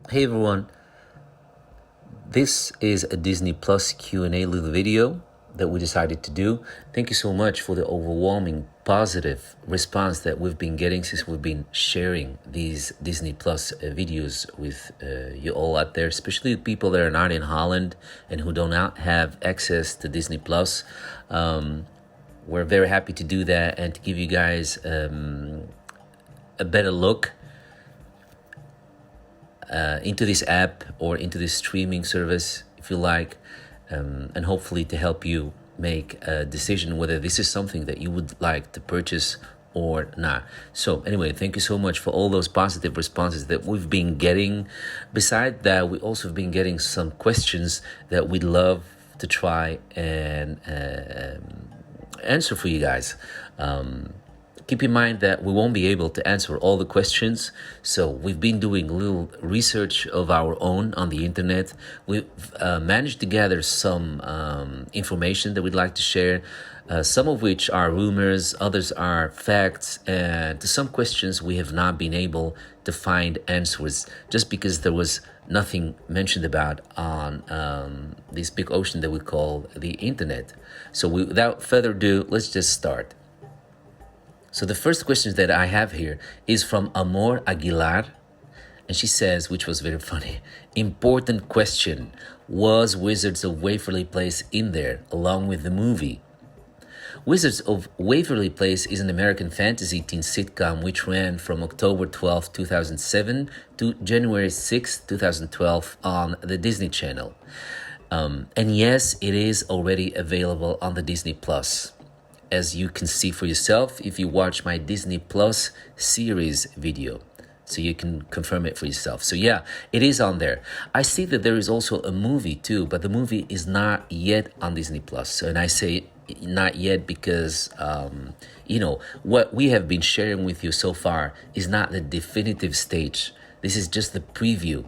Hey everyone, this is a Disney Plus Q&A little video that we decided to do. Thank you so much for the overwhelming positive response that we've been getting since we've been sharing these Disney Plus videos with you all out there, especially people that are not in Holland and who do not have access to Disney Plus. We're very happy to do that and to give you guys a better look into this app or into this streaming service, if you like, and hopefully to help you make a decision whether this is something that you would like to purchase or not. So anyway, thank you so much for all those positive responses that we've been getting. Besides that, we also have been getting some questions that we'd love to try and answer for you guys. Keep in mind that we won't be able to answer all the questions, so we've been doing a little research of our own on the internet. We've managed to gather some information that we'd like to share, some of which are rumors, others are facts, and to some questions we have not been able to find answers just because there was nothing mentioned about on this big ocean that we call the internet. So without further ado, let's just start. So the first question that I have here is from Amor Aguilar, and she says, which was very funny, important question, was Wizards of Waverly Place in there along with the movie? Wizards of Waverly Place is an American fantasy teen sitcom which ran from October 12, 2007 to January 6, 2012 on the Disney Channel. And yes, it is already available on the Disney Plus, as you can see for yourself if you watch my Disney Plus series video. So you can confirm it for yourself. So yeah, it is on there. I see that there is also a movie too, but the movie is not yet on Disney Plus. So, and I say not yet because, what we have been sharing with you so far is not the definitive stage. This is just the preview.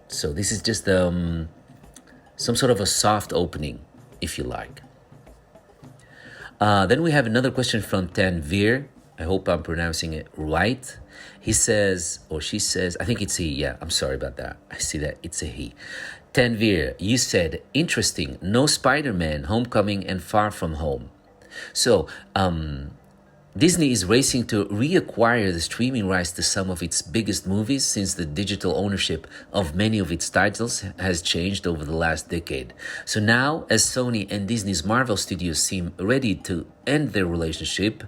So this is just some sort of a soft opening, if you like. Then we have another question from Tanvir. I hope I'm pronouncing it right. He says, or she says, I think it's he. Yeah, I'm sorry about that. I see that it's a he. Tanvir, you said, interesting, no Spider-Man, Homecoming and Far From Home. So, Disney is racing to reacquire the streaming rights to some of its biggest movies since the digital ownership of many of its titles has changed over the last decade. So now, as Sony and Disney's Marvel Studios seem ready to end their relationship,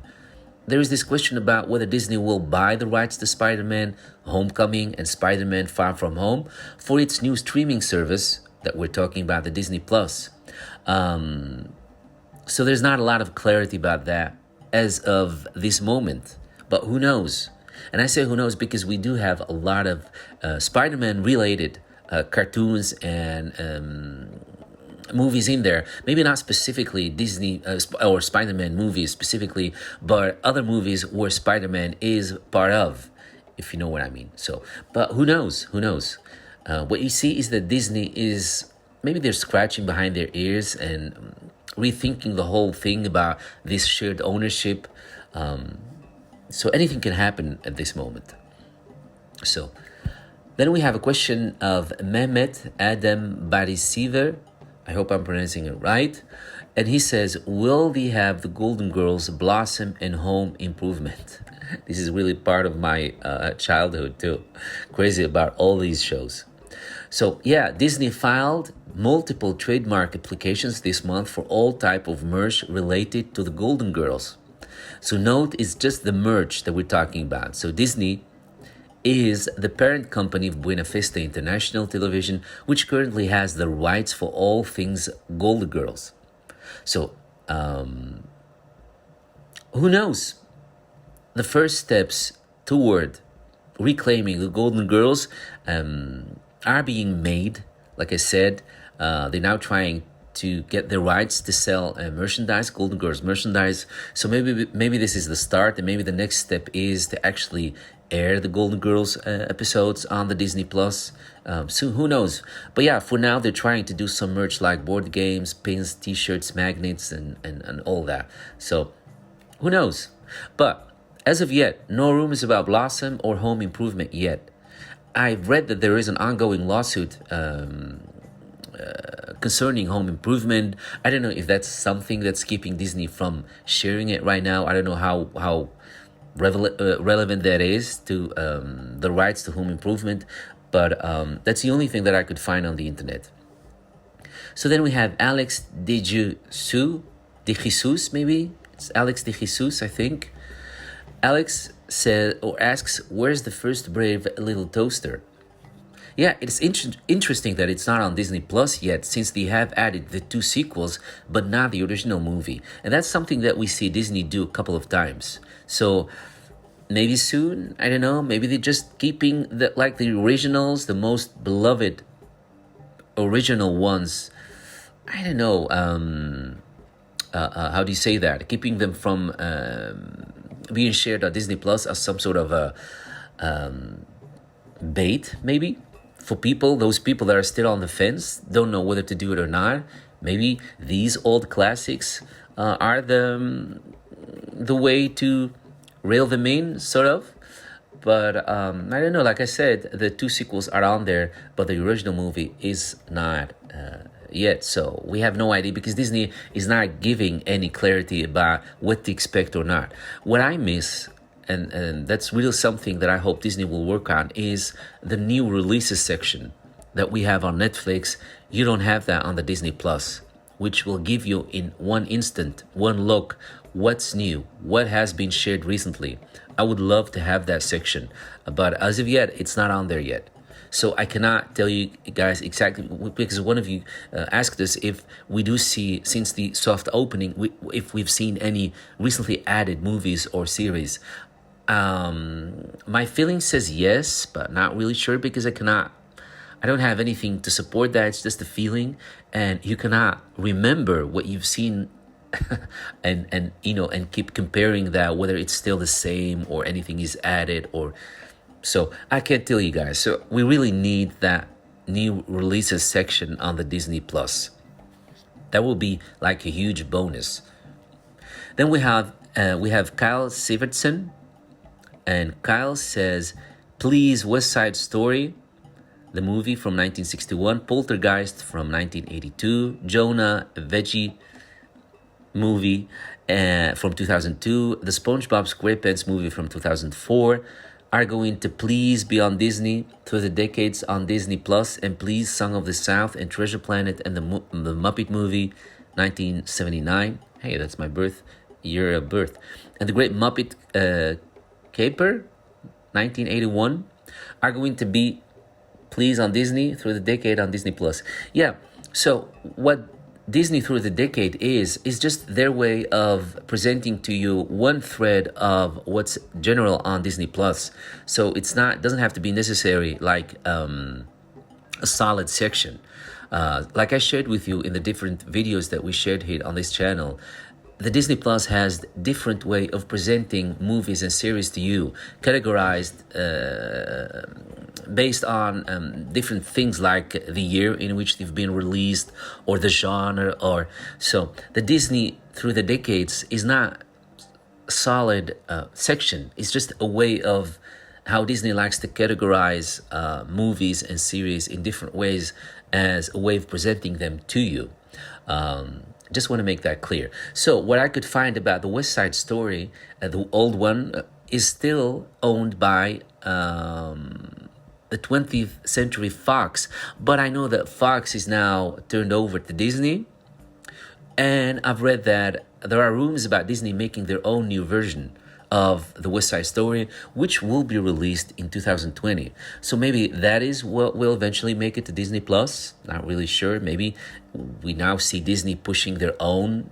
there is this question about whether Disney will buy the rights to Spider-Man, Homecoming, and Spider-Man Far From Home for its new streaming service that we're talking about, the Disney Plus. So there's not a lot of clarity about that as of this moment, but who knows? And I say who knows because we do have a lot of Spider-Man related cartoons and movies in there. Maybe not specifically Disney or Spider-Man movies specifically, but other movies where Spider-Man is part of, if you know what I mean. So, but who knows? Who knows? What you see is that Disney is, maybe they're scratching behind their ears and rethinking the whole thing about this shared ownership. So anything can happen at this moment. So then we have a question of Mehmet Adam Barisiver. I hope I'm pronouncing it right. And he says, will they have the Golden Girls, Blossom, and Home Improvement? This is really part of my childhood too. Crazy about all these shows. So yeah, Disney filed multiple trademark applications this month for all type of merch related to the Golden Girls. So note, it's just the merch that we're talking about. So Disney is the parent company of Buena Vista International Television, which currently has the rights for all things Golden Girls. So, who knows? The first steps toward reclaiming the Golden Girls are being made. Like I said, they're now trying to get the rights to sell merchandise, Golden Girls merchandise. So maybe this is the start, and maybe the next step is to actually air the Golden Girls episodes on the Disney Plus. So who knows? But yeah, for now they're trying to do some merch like board games, pins, t-shirts, magnets, and all that. So who knows? But as of yet, no rumors about Blossom or Home Improvement yet. I've read that there is an ongoing lawsuit concerning Home Improvement. I don't know if that's something that's keeping Disney from sharing it right now. I don't know how relevant that is to the rights to Home Improvement, but that's the only thing that I could find on the internet. So then we have Alex de Jesus, maybe it's Alex de Jesus, I think. Alex says or asks, "Where's the first brave little toaster?" Yeah, it's interesting that it's not on Disney Plus yet, since they have added the 2 sequels, but not the original movie. And that's something that we see Disney do a couple of times. So maybe soon, I don't know, maybe they're just keeping the originals, the most beloved original ones. I don't know, how do you say that? Keeping them from being shared on Disney Plus as some sort of a bait, maybe, for those people that are still on the fence, don't know whether to do it or not. Maybe these old classics are the way to reel them in, sort of. But I don't know, like I said, the 2 sequels are on there, but the original movie is not yet. So we have no idea, because Disney is not giving any clarity about what to expect or not. What I miss, and that's really something that I hope Disney will work on, is the new releases section that we have on Netflix. You don't have that on the Disney Plus, which will give you in one instant, one look, what's new, what has been shared recently. I would love to have that section, but as of yet, it's not on there yet. So I cannot tell you guys exactly, because one of you asked us if we do see, since the soft opening, if we've seen any recently added movies or series. My feeling says yes, but not really sure, because I don't have anything to support that. It's just a feeling, and you cannot remember what you've seen and keep comparing that, whether it's still the same or anything is added, or so I can't tell you guys. So we really need that new releases section on the Disney Plus. That will be like a huge bonus. Then we have Kyle Sivertson. And Kyle says, "Please, West Side Story, the movie from 1961, Poltergeist from 1982, Jonah, a Veggie movie from 2002, the SpongeBob SquarePants movie from 2004 are going to please be on Disney through the decades on Disney Plus, and please, Song of the South and Treasure Planet and the Muppet movie 1979. Hey, that's my year of birth. And the Great Muppet Caper, 1981, are going to be please on Disney through the decade on Disney Plus. Yeah, so what Disney through the decade is just their way of presenting to you one thread of what's general on Disney Plus. So it doesn't have to be necessary like a solid section. Like I shared with you in the different videos that we shared here on this channel, the Disney Plus has different way of presenting movies and series to you, categorized based on different things like the year in which they've been released, or the genre, or so. The Disney through the decades is not a solid section. It's just a way of how Disney likes to categorize movies and series in different ways as a way of presenting them to you. Just want to make that clear. So what I could find about the West Side Story, the old one, is still owned by the 20th Century Fox. But I know that Fox is now turned over to Disney. And I've read that there are rumors about Disney making their own new version of the West Side Story, which will be released in 2020. So maybe that is what will eventually make it to Disney Plus. Not really sure. Maybe we now see Disney pushing their own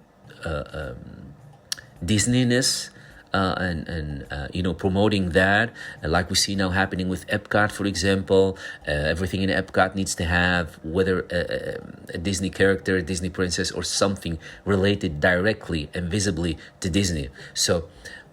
Disneyness and promoting that, like we see now happening with Epcot, for example. Everything in Epcot needs to have whether a Disney character, a Disney princess, or something related directly and visibly to Disney. So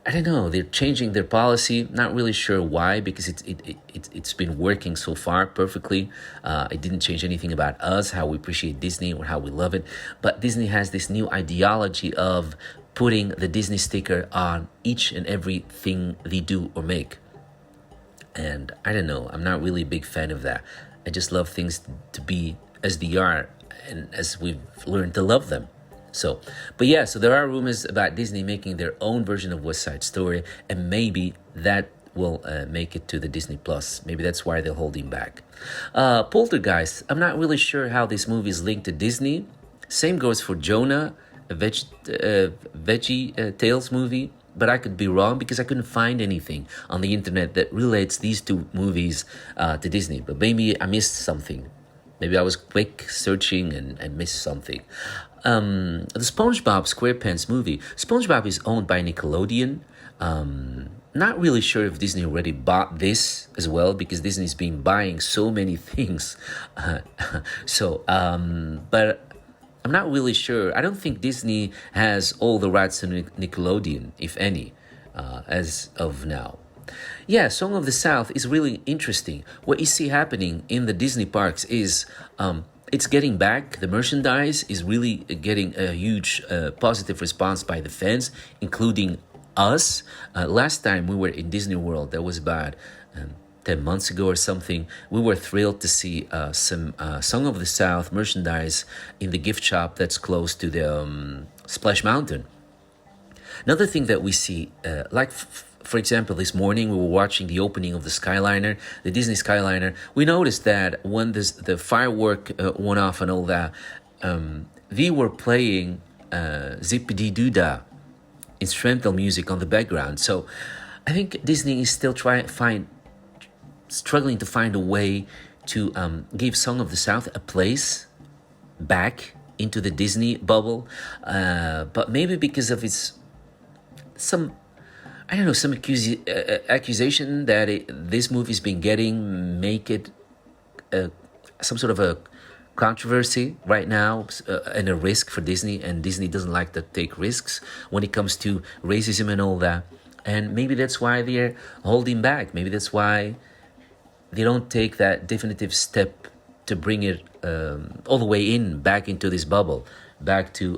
I don't know, they're changing their policy. Not really sure why, because it's been working so far perfectly. It didn't change anything about us, how we appreciate Disney or how we love it. But Disney has this new ideology of putting the Disney sticker on each and everything they do or make. And I don't know, I'm not really a big fan of that. I just love things to be as they are and as we've learned to love them. So, but yeah, so there are rumors about Disney making their own version of West Side Story, and maybe that will make it to the Disney Plus. Maybe that's why they're holding back. Poltergeist, I'm not really sure how this movie is linked to Disney. Same goes for Jonah, a Veggie Tales movie, but I could be wrong because I couldn't find anything on the internet that relates these two movies to Disney. But maybe I missed something. Maybe I was quick searching and missed something. The SpongeBob SquarePants movie. SpongeBob is owned by Nickelodeon. Not really sure if Disney already bought this as well, because Disney's been buying so many things. But I'm not really sure. I don't think Disney has all the rights to Nickelodeon, if any, as of now. Yeah, Song of the South is really interesting. What you see happening in the Disney parks is it's getting back. The merchandise is really getting a huge positive response by the fans, including us. Last time we were in Disney World, that was about 10 months ago or something. We were thrilled to see some Song of the South merchandise in the gift shop that's close to the Splash Mountain. Another thing that we see, for example, this morning we were watching the opening of the Skyliner, the Disney Skyliner. We noticed that when the firework went off and all that, they were playing Zippity Doo Dah instrumental music on the background. So I think Disney is still struggling to find a way to give Song of the South a place back into the Disney bubble, but maybe because of some accusation that this movie's been getting, make it some sort of a controversy right now, and a risk for Disney, and Disney doesn't like to take risks when it comes to racism and all that. And maybe that's why they're holding back. Maybe that's why they don't take that definitive step to bring it all the way back into this bubble, back to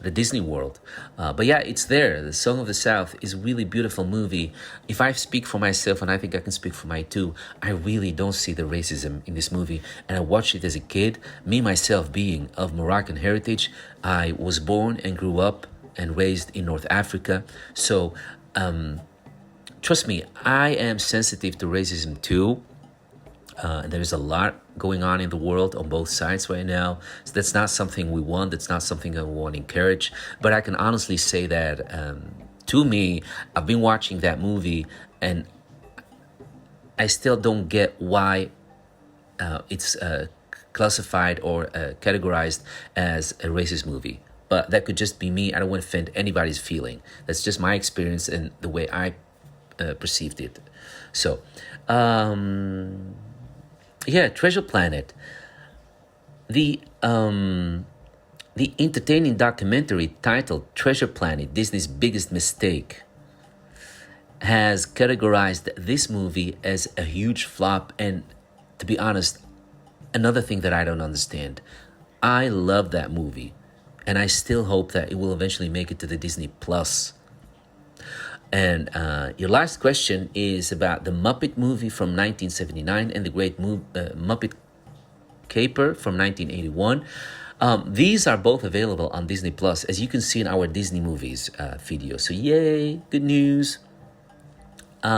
the Disney World. But yeah, it's there. The Song of the South is a really beautiful movie. If I speak for myself, and I think I can speak for my two, I really don't see the racism in this movie. And I watched it as a kid. Me, myself, being of Moroccan heritage, I was born and grew up and raised in North Africa. So trust me, I am sensitive to racism too. There's a lot going on in the world on both sides right now. So that's not something we want. That's not something I want to encourage. But I can honestly say that to me, I've been watching that movie and I still don't get why it's classified or categorized as a racist movie. But that could just be me. I don't want to offend anybody's feeling. That's just my experience and the way I perceived it. So, yeah, Treasure Planet. The entertaining documentary titled Treasure Planet, Disney's Biggest Mistake, has categorized this movie as a huge flop. And to be honest, another thing that I don't understand. I love that movie, and I still hope that it will eventually make it to the Disney Plus. And your last question is about the Muppet movie from 1979 and the Great Muppet Caper from 1981. These are both available on Disney Plus, as you can see in our Disney Movies video. So yay, good news. What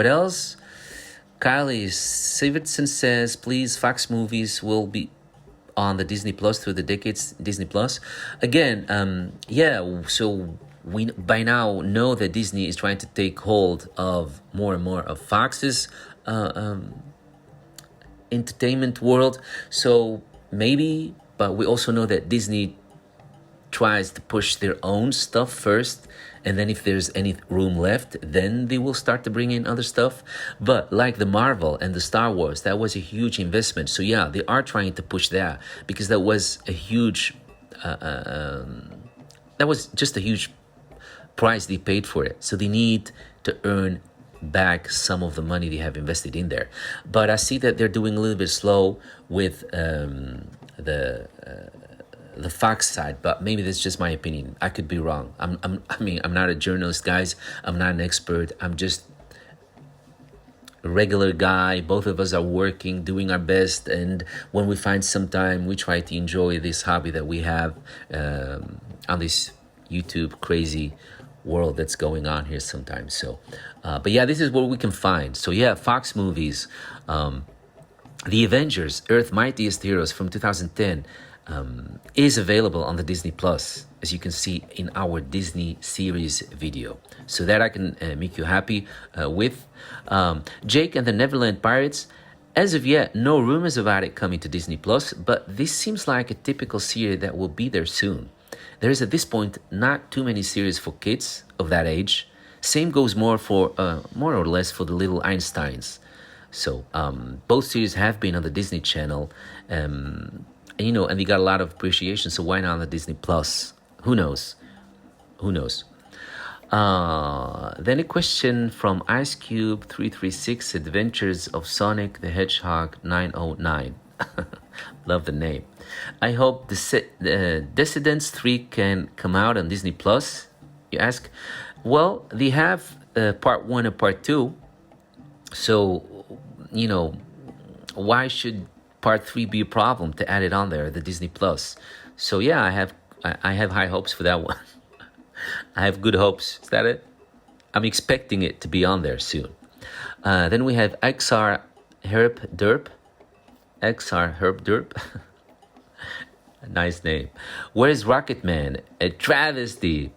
else? Kylie Sivertson says, please, Fox movies will be on the Disney Plus through the decades. Disney Plus. Again, so we by now know that Disney is trying to take hold of more and more of Fox's entertainment world. So maybe, but we also know that Disney tries to push their own stuff first, and then if there's any room left, then they will start to bring in other stuff. But like the Marvel and the Star Wars, that was a huge investment. So yeah, they are trying to push that, because that was a huge that was just a huge price they paid for it. So they need to earn back some of the money they have invested in there. But I see that they're doing a little bit slow with the Fox side, but maybe that's just my opinion. I could be wrong. I'm not a journalist, guys. I'm not an expert. I'm just a regular guy. Both of us are working, doing our best, and when we find some time, we try to enjoy this hobby that we have on this YouTube crazy world that's going on here sometimes. So, but yeah, this is what we can find. So yeah, Fox movies, The Avengers: Earth Mightiest Heroes from 2010 is available on the Disney Plus, as you can see in our Disney series video. So that I can make you happy with. Jake and the Neverland Pirates. As of yet, no rumors about it coming to Disney Plus, but this seems like a typical series that will be there soon. There is at this point not too many series for kids of that age. Same goes more or less for the little Einsteins. So both series have been on the Disney Channel, and they got a lot of appreciation. So why not on the Disney Plus? Who knows? Who knows? Then a question from Ice Cube 336: Adventures of Sonic the Hedgehog 909. Love the name. I hope the Descendants 3 can come out on Disney Plus, you ask. Well, they have part 1 and part 2. So, why should part 3 be a problem to add it on there, the Disney Plus? So yeah, I have high hopes for that one. I have good hopes. Is that it? I'm expecting it to be on there soon. Then we have XR Herp Derp. XR Herp Derp. Nice name. Where is Rocketman? A travesty.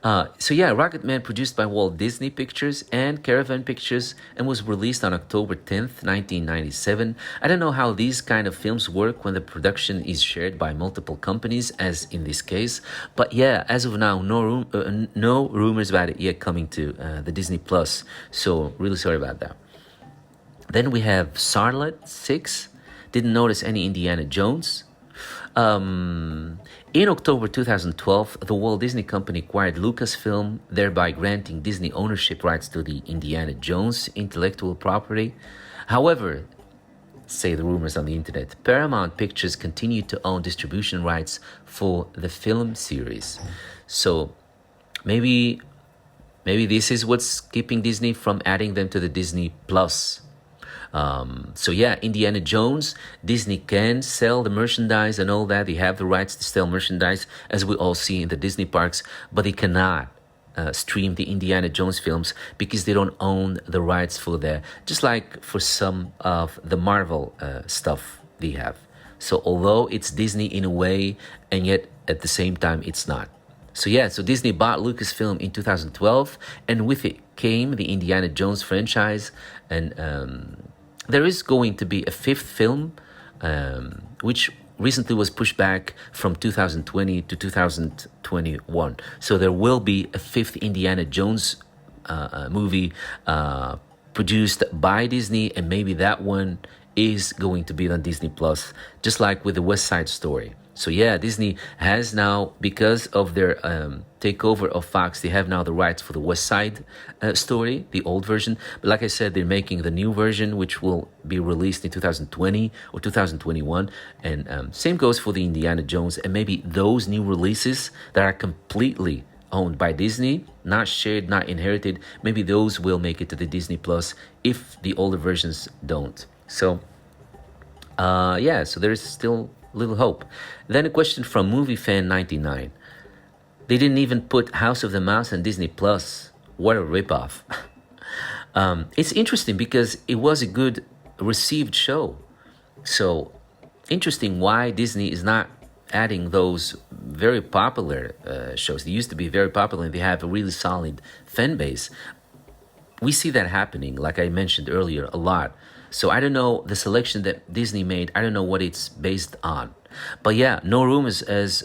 So yeah, Rocketman, produced by Walt Disney Pictures and Caravan Pictures, and was released on October 10th, 1997. I don't know how these kind of films work when the production is shared by multiple companies, as in this case. But yeah, as of now, no rumors about it yet coming to the Disney Plus. So really sorry about that. Then we have Charlotte 6. Didn't notice any Indiana Jones. In October 2012, the Walt Disney Company acquired Lucasfilm, thereby granting Disney ownership rights to the Indiana Jones intellectual property. However, say the rumors on the internet, Paramount Pictures continued to own distribution rights for the film series. So maybe this is what's keeping Disney from adding them to the Disney Plus. So yeah, Indiana Jones, Disney can sell the merchandise and all that. They have the rights to sell merchandise, as we all see in the Disney parks, but they cannot stream the Indiana Jones films because they don't own the rights for that, just like for some of the Marvel stuff they have. So although it's Disney in a way, and yet at the same time it's not. So yeah, so Disney bought Lucasfilm in 2012, and with it came the Indiana Jones franchise, and there is going to be a 5th film, which recently was pushed back from 2020 to 2021. So there will be a 5th Indiana Jones movie produced by Disney, and maybe that one is going to be on Disney Plus, just like with the West Side Story. So yeah, Disney has now, because of their takeover of Fox, they have now the rights for the West Side Story, the old version. But like I said, they're making the new version, which will be released in 2020 or 2021. And same goes for the Indiana Jones. And maybe those new releases that are completely owned by Disney, not shared, not inherited, maybe those will make it to the Disney Plus if the older versions don't. So yeah, so there is still little hope. Then a question from MovieFan99. They didn't even put House of the Mouse on Disney Plus. What a ripoff. It's interesting because it was a good received show. So interesting why Disney is not adding those very popular shows. They used to be very popular and they have a really solid fan base. We see that happening, like I mentioned earlier, a lot. So I don't know the selection that Disney made. I don't know what it's based on. But yeah, no rumors as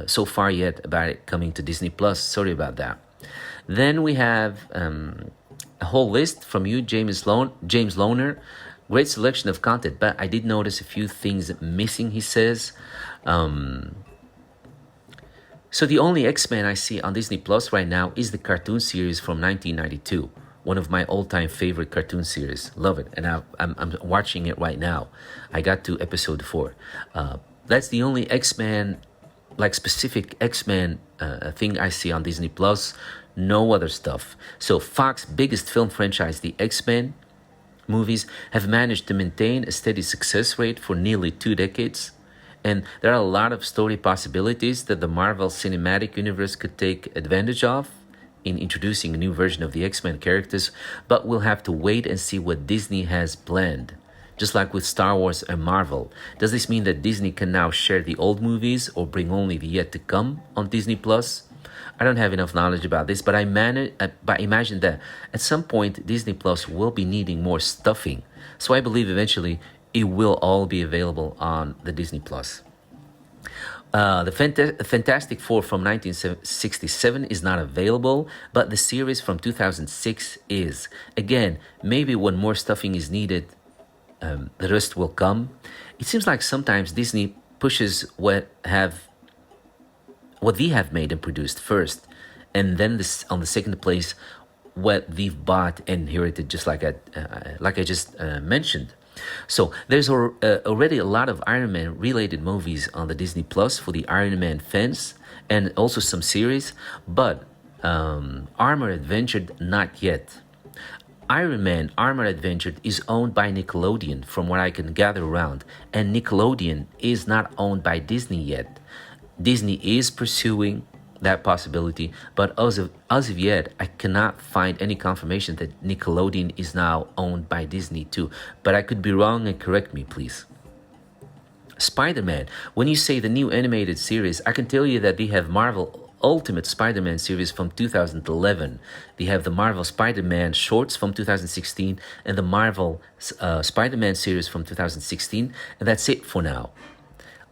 so far yet about it coming to Disney Plus. Sorry about that. Then we have a whole list from you, James Lohner. Great selection of content, but I did notice a few things missing, he says. So the only X-Men I see on Disney Plus right now is the cartoon series from 1992. One of my all-time favorite cartoon series. Love it. And I'm watching it right now. I got to episode 4. That's the only X-Men, like specific X-Men thing I see on Disney Plus. No other stuff. So Fox biggest film franchise, the X-Men, movies have managed to maintain a steady success rate for nearly 2 decades. And there are a lot of story possibilities that the Marvel Cinematic Universe could take advantage of in introducing a new version of the X-Men characters, but we'll have to wait and see what Disney has planned. Just like with Star Wars and Marvel, does this mean that Disney can now share the old movies or bring only the yet to come on Disney Plus? I don't have enough knowledge about this, but I imagine that at some point Disney Plus will be needing more stuffing. So I believe eventually it will all be available on the Disney Plus. The Fantastic Four from 1967 is not available, but the series from 2006 is. Again, maybe when more stuffing is needed, the rest will come. It seems like sometimes Disney pushes what they have made and produced first, and then this on the second place what they've bought and inherited, just like I just mentioned. So there's already a lot of Iron Man related movies on the Disney Plus for the Iron Man fans, and also some series, but Armored Adventure not yet. Iron Man Armored Adventure is owned by Nickelodeon, from what I can gather around, and Nickelodeon is not owned by Disney yet. Disney is pursuing that possibility, but as of yet, I cannot find any confirmation that Nickelodeon is now owned by Disney too. But I could be wrong, and correct me, please. Spider-Man. When you say the new animated series, I can tell you that they have Marvel Ultimate Spider-Man series from 2011. They have the Marvel Spider-Man shorts from 2016 and the Marvel Spider-Man series from 2016, and that's it for now.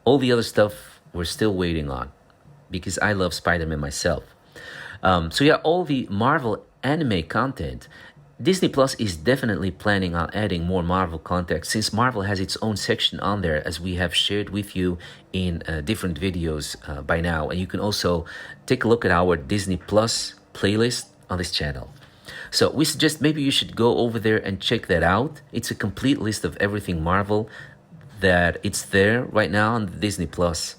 All the other stuff we're still waiting on, because I love Spider-Man myself. So yeah, all the Marvel anime content. Disney Plus is definitely planning on adding more Marvel content, since Marvel has its own section on there, as we have shared with you in different videos by now. And you can also take a look at our Disney Plus playlist on this channel. So we suggest maybe you should go over there and check that out. It's a complete list of everything Marvel that it's there right now on Disney Plus.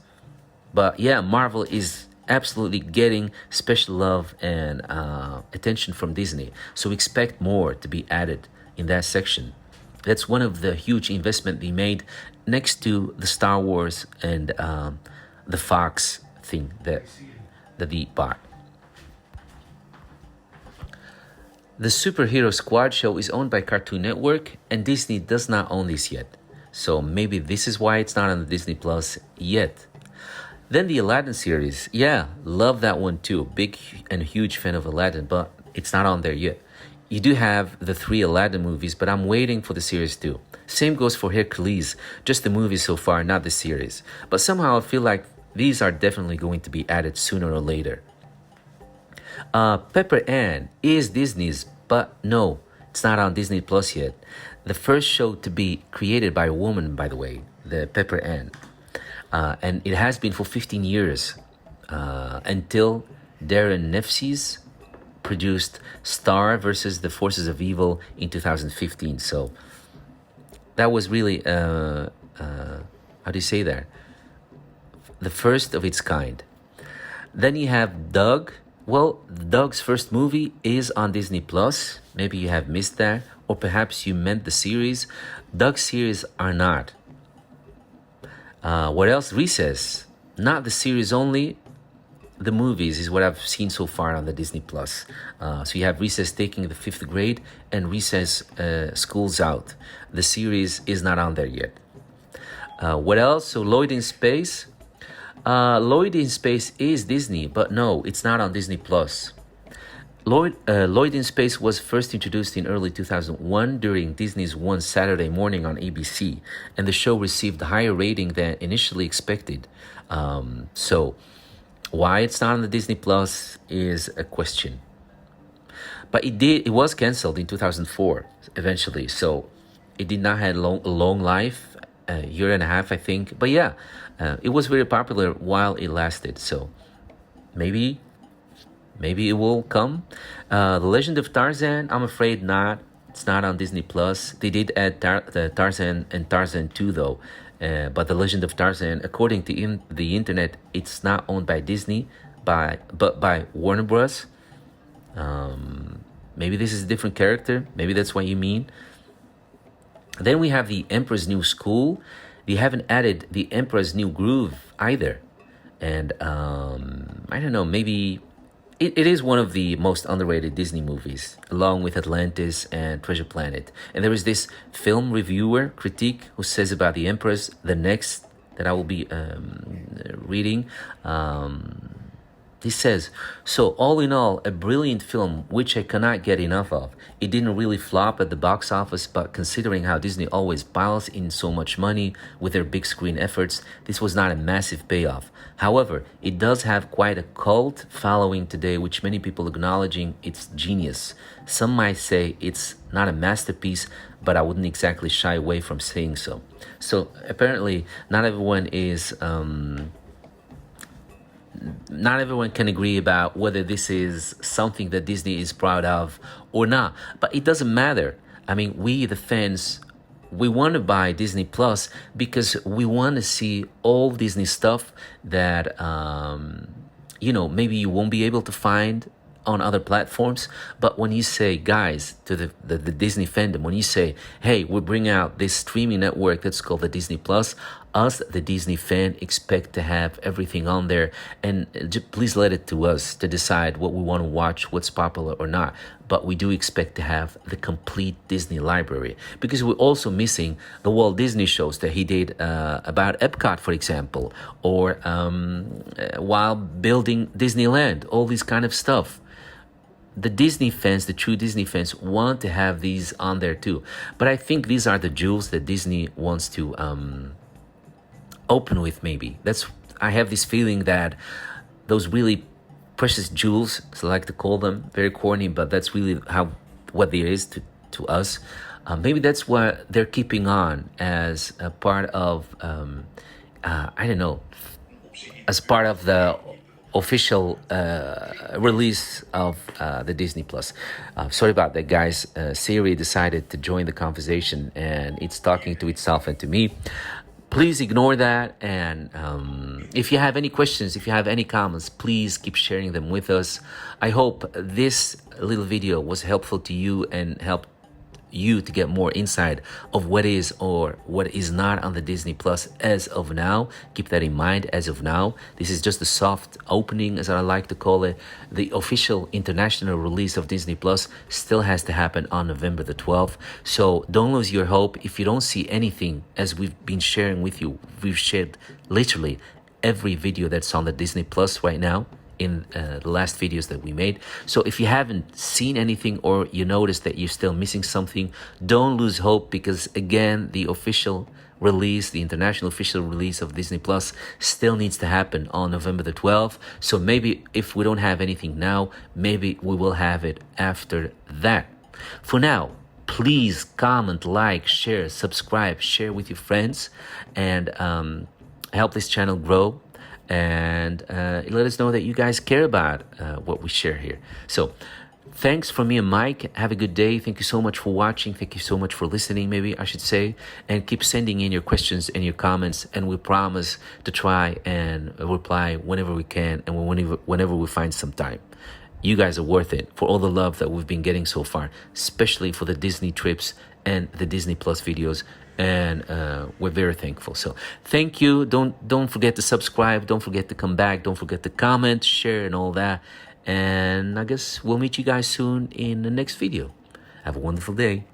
But yeah, Marvel is absolutely getting special love and attention from Disney. So expect more to be added in that section. That's one of the huge investment they made next to the Star Wars and the Fox thing that they bought. The Superhero Squad show is owned by Cartoon Network, and Disney does not own this yet. So maybe this is why it's not on the Disney Plus yet. Then the Aladdin series. Yeah, love that one too. Big and huge fan of Aladdin, but it's not on there yet. You do have the 3 Aladdin movies, but I'm waiting for the series too. Same goes for Hercules, just the movies so far, not the series. But somehow I feel like these are definitely going to be added sooner or later. Pepper Ann is Disney's, but no, it's not on Disney Plus yet. The first show to be created by a woman, by the way, the Pepper Ann. And it has been for 15 years until Darren Nefsies produced Star versus the Forces of Evil in 2015. So that was really, how do you say that? The first of its kind. Then you have Doug. Well, Doug's first movie is on Disney Plus. Maybe you have missed that, or perhaps you meant the series. Doug's series are not. What else? Recess. Not the series only. The movies is what I've seen so far on the Disney Plus. So you have Recess taking the 5th grade and Recess School's Out. The series is not on there yet. What else? So Lloyd in Space. Lloyd in Space is Disney, but no, it's not on Disney Plus. Lloyd in Space was first introduced in early 2001 during Disney's One Saturday Morning on ABC, and the show received a higher rating than initially expected. So why it's not on the Disney Plus is a question. But it was canceled in 2004 eventually, so it did not have a long life, a year and a half, I think. But yeah, it was very popular while it lasted, so maybe it will come. The Legend of Tarzan, I'm afraid not. It's not on Disney Plus. They did add the Tarzan and Tarzan 2 though. But The Legend of Tarzan, according to the internet, it's not owned by Disney, but by Warner Bros. Maybe this is a different character. Maybe that's what you mean. Then we have the Emperor's New School. They haven't added the Emperor's New Groove either. And I don't know, maybe it is one of the most underrated Disney movies, along with Atlantis and Treasure Planet. And there is this film reviewer critique who says about the Emperor's, the next that I will be reading. He says, so all in all, a brilliant film which I cannot get enough of. It didn't really flop at the box office, but considering how Disney always piles in so much money with their big screen efforts, this was not a massive payoff. However, it does have quite a cult following today, which many people acknowledging its genius. Some might say it's not a masterpiece, but I wouldn't exactly shy away from saying so. So apparently, not everyone can agree about whether this is something that Disney is proud of or not. But it doesn't matter. I mean, we, the fans, we want to buy Disney Plus because we want to see all Disney stuff that, maybe you won't be able to find on other platforms. But when you say, guys, to the Disney fandom, when you say, hey, we bring out this streaming network that's called the Disney Plus, us, the Disney fan, expect to have everything on there. And please let it to us to decide what we want to watch, what's popular or not. But we do expect to have the complete Disney library, because we're also missing the Walt Disney shows that he did about Epcot, for example, or while building Disneyland, all this kind of stuff. The Disney fans, the true Disney fans, want to have these on there too. But I think these are the jewels that Disney wants to open with. Maybe I have this feeling that those really precious jewels, so I like to call them, very corny, but that's really what it is to us. Maybe that's what they're keeping on as a part of as part of the official release of the Disney Plus. Sorry about that, guys. Siri decided to join the conversation and it's talking to itself and to me. Please ignore that. And if you have any questions, if you have any comments, please keep sharing them with us. I hope this little video was helpful to you and helped you to get more insight of what is or what is not on the Disney Plus as of now. Keep that in mind. As of now, this is just a soft opening, as I like to call it. The official international release of Disney Plus still has to happen on November the 12th. So don't lose your hope. If you don't see anything, as we've been sharing with you, we've shared literally every video that's on the Disney Plus right now in the last videos that we made. So if you haven't seen anything or you notice that you're still missing something, don't lose hope, because again, the official release, the international official release of Disney Plus still needs to happen on November the 12th. So maybe if we don't have anything now, maybe we will have it after that. For now, please comment, like, share, subscribe, share with your friends, and help this channel grow. And let us know that you guys care about what we share here. So thanks from me and Mike. Have a good day. Thank you so much for watching. Thank you so much for listening, maybe I should say. And keep sending in your questions and your comments. And we promise to try and reply whenever we can and whenever we find some time. You guys are worth it for all the love that we've been getting so far, especially for the Disney trips and the Disney Plus videos. And we're very thankful. So thank you. Don't forget to subscribe. Don't forget to come back. Don't forget to comment, share, and all that. And I guess we'll meet you guys soon in the next video. Have a wonderful day.